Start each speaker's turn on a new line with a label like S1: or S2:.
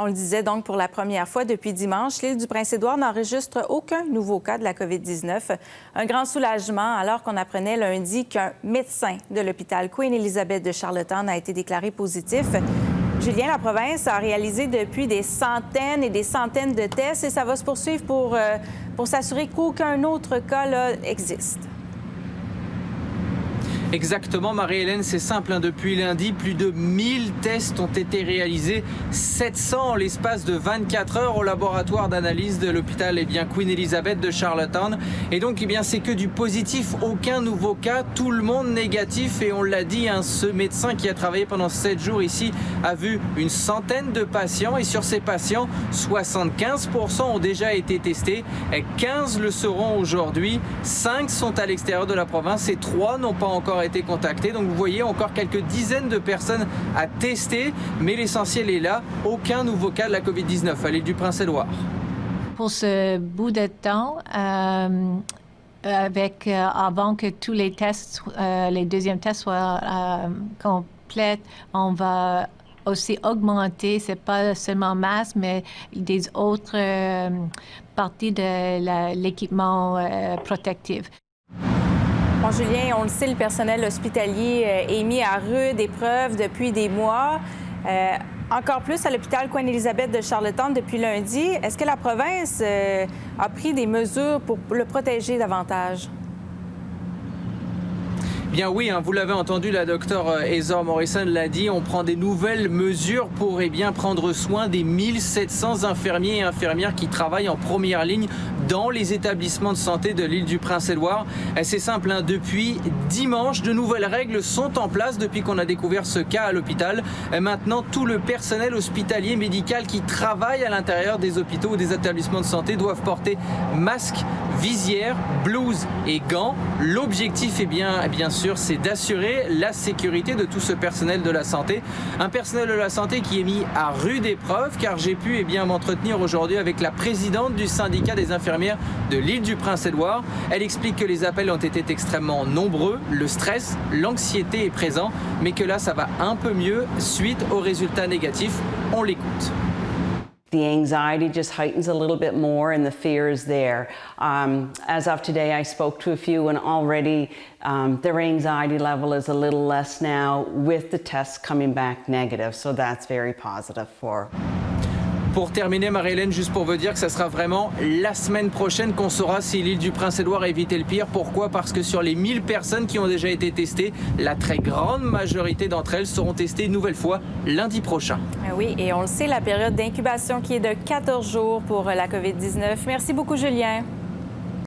S1: On le disait donc pour la première fois depuis dimanche, l'île du Prince-Édouard n'enregistre aucun nouveau cas de la COVID-19. Un grand soulagement alors qu'on apprenait lundi qu'un médecin de l'hôpital Queen Elizabeth de Charlottetown a été déclaré positif. Julien, la province a réalisé depuis des centaines et des centaines de tests et ça va se poursuivre pour s'assurer qu'aucun autre cas là, existe.
S2: Exactement, Marie-Hélène, c'est simple. Depuis lundi, plus de 1000 tests ont été réalisés, 700 en l'espace de 24 heures au laboratoire d'analyse de l'hôpital Queen Elizabeth de Charlottetown. Et donc, c'est que du positif, aucun nouveau cas, tout le monde négatif. Et on l'a dit, ce médecin qui a travaillé pendant 7 jours ici a vu une centaine de patients. Et sur ces patients, 75% ont déjà été testés, 15 le seront aujourd'hui, 5 sont à l'extérieur de la province et 3 n'ont pas encore été contactés. Donc vous voyez encore quelques dizaines de personnes à tester, mais l'essentiel est là, aucun nouveau cas de la COVID-19 à l'île du Prince-Édouard.
S3: Pour ce bout de temps, avant que tous les tests, les deuxièmes tests soient complets, on va aussi augmenter, c'est pas seulement masques, mais des autres parties de l'équipement protectif.
S1: Bon, Julien, on le sait, le personnel hospitalier est mis à rude épreuve depuis des mois. Encore plus à l'hôpital Queen Elizabeth de Charlottetown depuis lundi. Est-ce que la province a pris des mesures pour le protéger davantage?
S2: Bien oui, vous l'avez entendu, la docteure Heather Morrison l'a dit, on prend des nouvelles mesures pour prendre soin des 1700 infirmiers et infirmières qui travaillent en première ligne dans les établissements de santé de l'île du Prince-Édouard. C'est simple, depuis dimanche, de nouvelles règles sont en place depuis qu'on a découvert ce cas à l'hôpital. Maintenant, tout le personnel hospitalier médical qui travaille à l'intérieur des hôpitaux ou des établissements de santé doivent porter masque, visière, blouse et gants. L'objectif est bien sûr, c'est d'assurer la sécurité de tout ce personnel de la santé. Un personnel de la santé qui est mis à rude épreuve, car j'ai pu m'entretenir aujourd'hui avec la présidente du syndicat des infirmières de l'île du Prince-Édouard. Elle explique que les appels ont été extrêmement nombreux, le stress, l'anxiété est présent, mais que là, ça va un peu mieux suite aux résultats négatifs. On l'écoute.
S4: The anxiety just heightens a little bit more and the fear is there. As of today, I spoke to a few and already their anxiety level is a little less now with the tests coming back negative. So that's very positive for.
S2: Pour terminer, Marie-Hélène, juste pour vous dire que ça sera vraiment la semaine prochaine qu'on saura si l'île du Prince-Édouard a évité le pire. Pourquoi? Parce que sur les 1000 personnes qui ont déjà été testées, la très grande majorité d'entre elles seront testées une nouvelle fois lundi prochain.
S1: Oui, et on le sait, la période d'incubation qui est de 14 jours pour la COVID-19. Merci beaucoup, Julien.